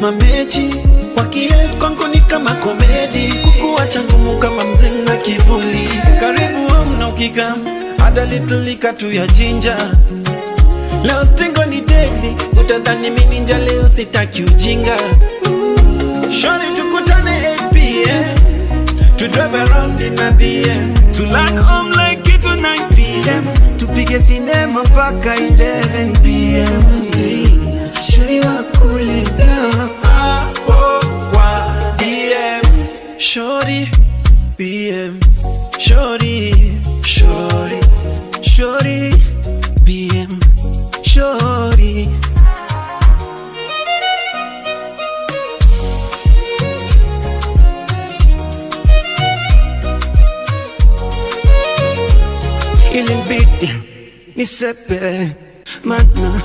mamechi wakie kwangu ni kama komedi, kukuacha ngumu kama mzinga kivuli. Karibu hamna ukikam, ada little katu ya jinja. Leo stingo ni daily, utadhani mimi ninja, leo sitaki ujinga. Shorty tukutane 8 p.m. to drive around in my BM, to land home like it to 9 p.m. tupige sinema mpaka 11 p.m. Shorty wakule leo hapo kwa DM. Shorty BM, Shorty, Shorty, Shorty BM, Shorty. Ilibidi nisepe mana